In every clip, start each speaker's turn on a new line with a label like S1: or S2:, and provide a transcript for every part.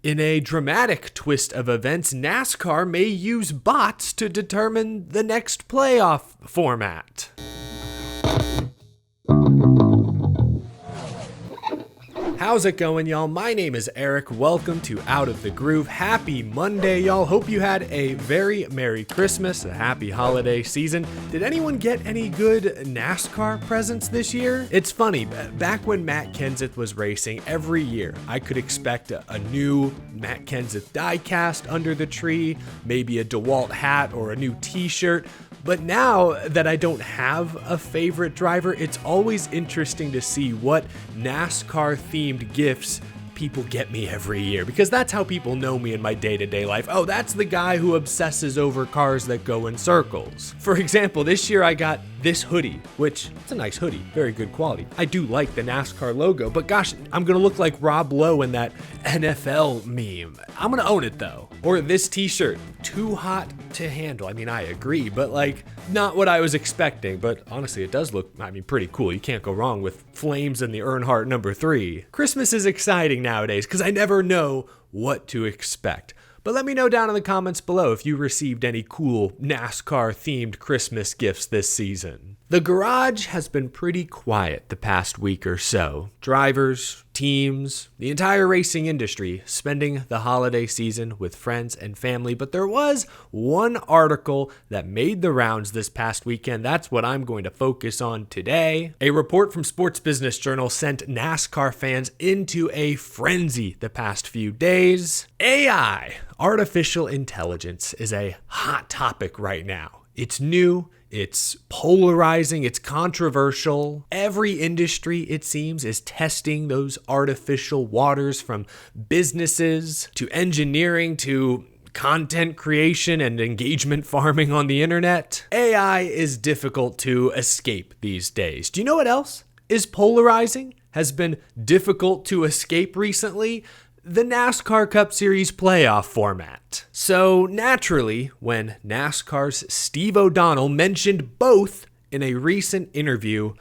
S1: In a dramatic twist of events, NASCAR may use bots to determine the next playoff format. How's it going, y'all? My name is Eric. Welcome to Out of the Groove. Happy Monday, y'all. Hope you had a very Merry Christmas, a happy holiday season. Did anyone get any good NASCAR presents this year? It's funny, back when Matt Kenseth was racing, every year I could expect a new Matt Kenseth diecast under the tree, maybe a DeWalt hat or a new t-shirt. But now that I don't have a favorite driver, it's always interesting to see what NASCAR-themed gifts people get me every year, because that's how people know me in my day-to-day life. Oh, that's the guy who obsesses over cars that go in circles. For example, this year I got this hoodie, which it's a nice hoodie, very good quality. I do like the NASCAR logo, but gosh, I'm gonna look like Rob Lowe in that NFL meme. I'm gonna own it though. Or this t-shirt, too hot to handle. I mean, I agree, but like, not what I was expecting, but honestly, it does look, pretty cool. You can't go wrong with flames and the Earnhardt number 3. Christmas is exciting nowadays because I never know what to expect. But let me know down in the comments below if you received any cool NASCAR-themed Christmas gifts this season. The garage has been pretty quiet the past week or so. Drivers, teams, the entire racing industry spending the holiday season with friends and family, but there was one article that made the rounds this past weekend. That's what I'm going to focus on today. A report from Sports Business Journal sent NASCAR fans into a frenzy the past few days. AI, artificial intelligence, is a hot topic right now. It's new. It's polarizing, it's controversial. Every industry, it seems, is testing those artificial waters, from businesses to engineering to content creation and engagement farming on the internet. AI is difficult to escape these days. Do you know what else is polarizing, has been difficult to escape recently? The NASCAR Cup Series playoff format. So naturally, when NASCAR's Steve O'Donnell mentioned both in a recent interview,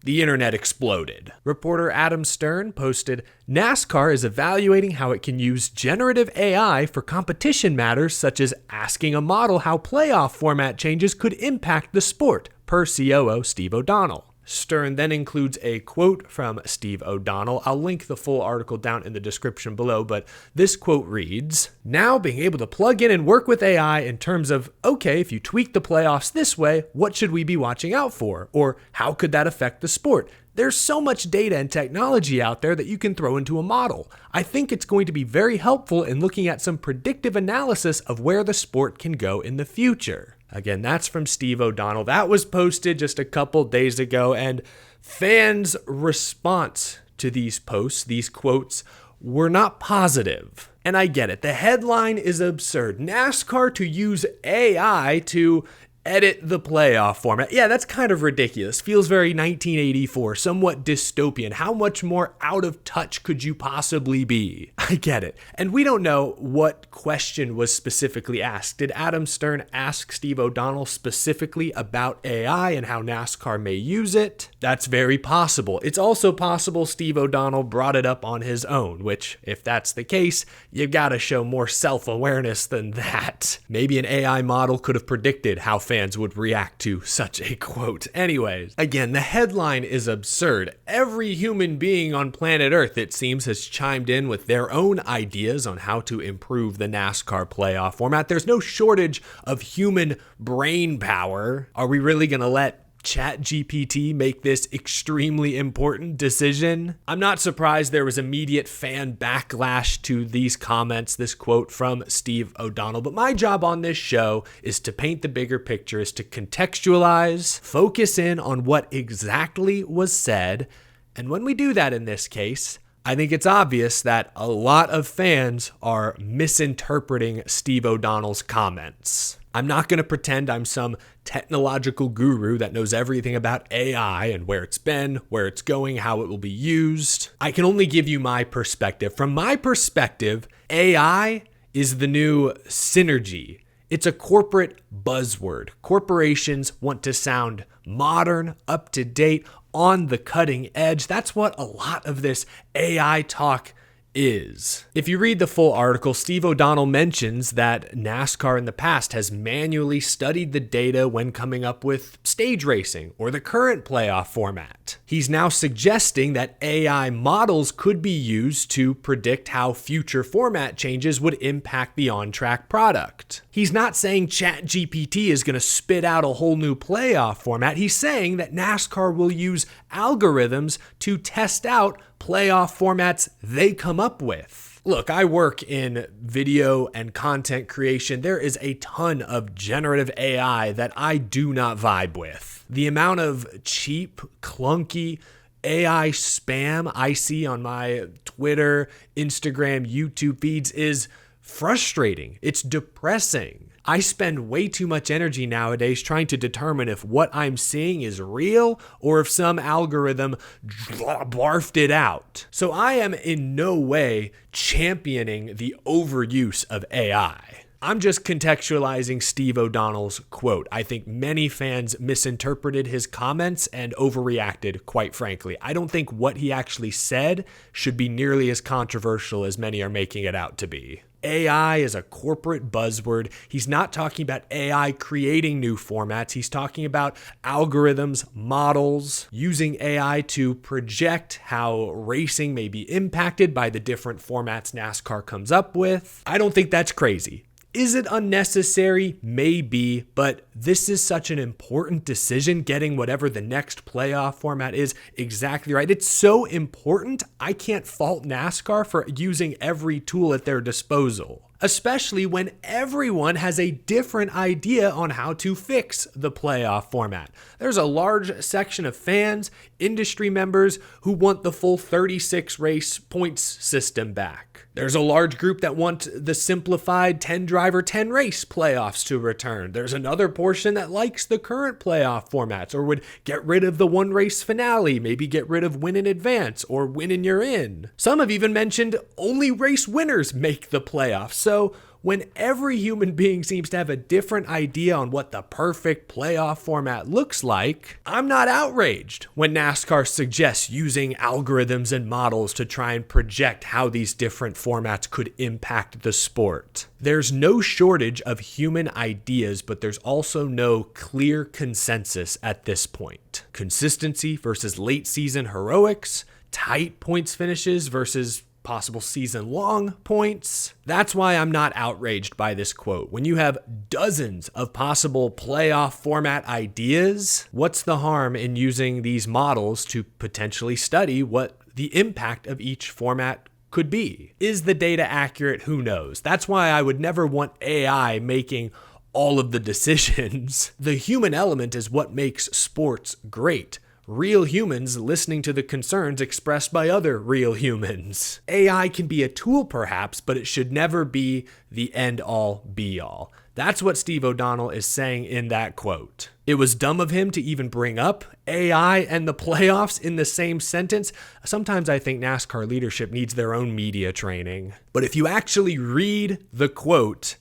S1: the internet exploded. Reporter Adam Stern posted, NASCAR is evaluating how it can use generative AI for competition matters, such as asking a model how playoff format changes could impact the sport, per COO Steve O'Donnell. Stern then includes a quote from Steve O'Donnell. I'll link the full article down in the description below, but this quote reads, now being able to plug in and work with AI in terms of, okay, if you tweak the playoffs this way, what should we be watching out for? Or how could that affect the sport? There's so much data and technology out there that you can throw into a model. I think it's going to be very helpful in looking at some predictive analysis of where the sport can go in the future. Again, that's from Steve O'Donnell. That was posted just a couple days ago, and fans' response to these posts, these quotes, were not positive. And I get it. The headline is absurd. NASCAR to use AI to edit the playoff format. Yeah, that's kind of ridiculous. Feels very 1984, somewhat dystopian. How much more out of touch could you possibly be? I get it. And we don't know what question was specifically asked. Did Adam Stern ask Steve O'Donnell specifically about AI and how NASCAR may use it? That's very possible. It's also possible Steve O'Donnell brought it up on his own, which, if that's the case, you gotta show more self-awareness than that. Maybe an AI model could have predicted how fans would react to such a quote. Anyways, again, the headline is absurd. Every human being on planet Earth, it seems, has chimed in with their own ideas on how to improve the NASCAR playoff format. There's no shortage of human brain power. Are we really gonna let ChatGPT make this extremely important decision? I'm not surprised there was immediate fan backlash to these comments, this quote from Steve O'Donnell, but my job on this show is to paint the bigger picture, is to contextualize, focus in on what exactly was said, and when we do that in this case, I think it's obvious that a lot of fans are misinterpreting Steve O'Donnell's comments. I'm not going to pretend I'm some technological guru that knows everything about AI and where it's been, where it's going, how it will be used. I can only give you my perspective. From my perspective, AI is the new synergy. It's a corporate buzzword. Corporations want to sound modern, up to date, on the cutting edge. That's what a lot of this AI talk is. If you read the full article, Steve O'Donnell mentions that NASCAR in the past has manually studied the data when coming up with stage racing or the current playoff format. He's now suggesting that AI models could be used to predict how future format changes would impact the on-track product. He's not saying ChatGPT is going to spit out a whole new playoff format. He's saying that NASCAR will use algorithms to test out playoff formats they come up with. Look, I work in video and content creation. There is a ton of generative AI that I do not vibe with. The amount of cheap, clunky AI spam I see on my Twitter, Instagram, YouTube feeds is frustrating. It's depressing. I spend way too much energy nowadays trying to determine if what I'm seeing is real or if some algorithm barfed it out. So I am in no way championing the overuse of AI. I'm just contextualizing Steve O'Donnell's quote. I think many fans misinterpreted his comments and overreacted, quite frankly. I don't think what he actually said should be nearly as controversial as many are making it out to be. AI is a corporate buzzword. He's not talking about AI creating new formats. He's talking about algorithms, models, using AI to project how racing may be impacted by the different formats NASCAR comes up with. I don't think that's crazy. Is it unnecessary? Maybe, but this is such an important decision, getting whatever the next playoff format is exactly right. It's so important, I can't fault NASCAR for using every tool at their disposal, especially when everyone has a different idea on how to fix the playoff format. There's a large section of fans, industry members who want the full 36 race points system back. There's a large group that want the simplified 10 driver, 10 race playoffs to return. There's another portion that likes the current playoff formats or would get rid of the one race finale, maybe get rid of win in advance or win and you're in. Some have even mentioned only race winners make the playoffs. So when every human being seems to have a different idea on what the perfect playoff format looks like, I'm not outraged when NASCAR suggests using algorithms and models to try and project how these different formats could impact the sport. There's no shortage of human ideas, but there's also no clear consensus at this point. Consistency versus late season heroics, tight points finishes versus possible season-long points. That's why I'm not outraged by this quote. When you have dozens of possible playoff format ideas, what's the harm in using these models to potentially study what the impact of each format could be? Is the data accurate? Who knows? That's why I would never want AI making all of the decisions. The human element is what makes sports great. Real humans listening to the concerns expressed by other real humans. AI can be a tool perhaps, but it should never be the end-all be-all. That's what Steve O'Donnell is saying in that quote. It was dumb of him to even bring up AI and the playoffs in the same sentence. Sometimes I think NASCAR leadership needs their own media training. But if you actually read the quote,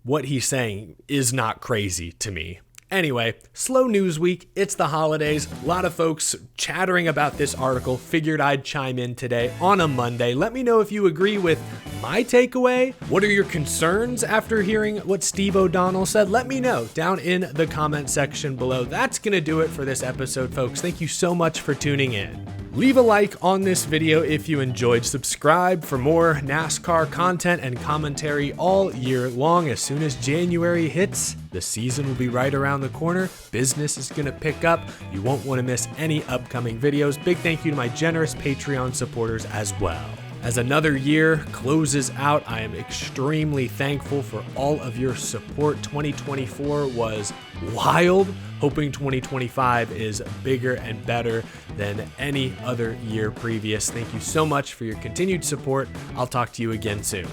S1: what he's saying is not crazy to me. Anyway, slow news week, it's the holidays, a lot of folks chattering about this article, figured I'd chime in today on a Monday. Let me know if you agree with my takeaway. What are your concerns after hearing what Steve O'Donnell said? Let me know down in the comment section below. That's gonna do it for this episode, folks. Thank you so much for tuning in. Leave a like on this video if you enjoyed. Subscribe for more NASCAR content and commentary all year long. As soon as January hits, the season will be right around the corner. Business is going to pick up. You won't want to miss any upcoming videos. Big thank you to my generous Patreon supporters as well. As another year closes out, I am extremely thankful for all of your support. 2024 was wild. Hoping 2025 is bigger and better than any other year previous. Thank you so much for your continued support. I'll talk to you again soon.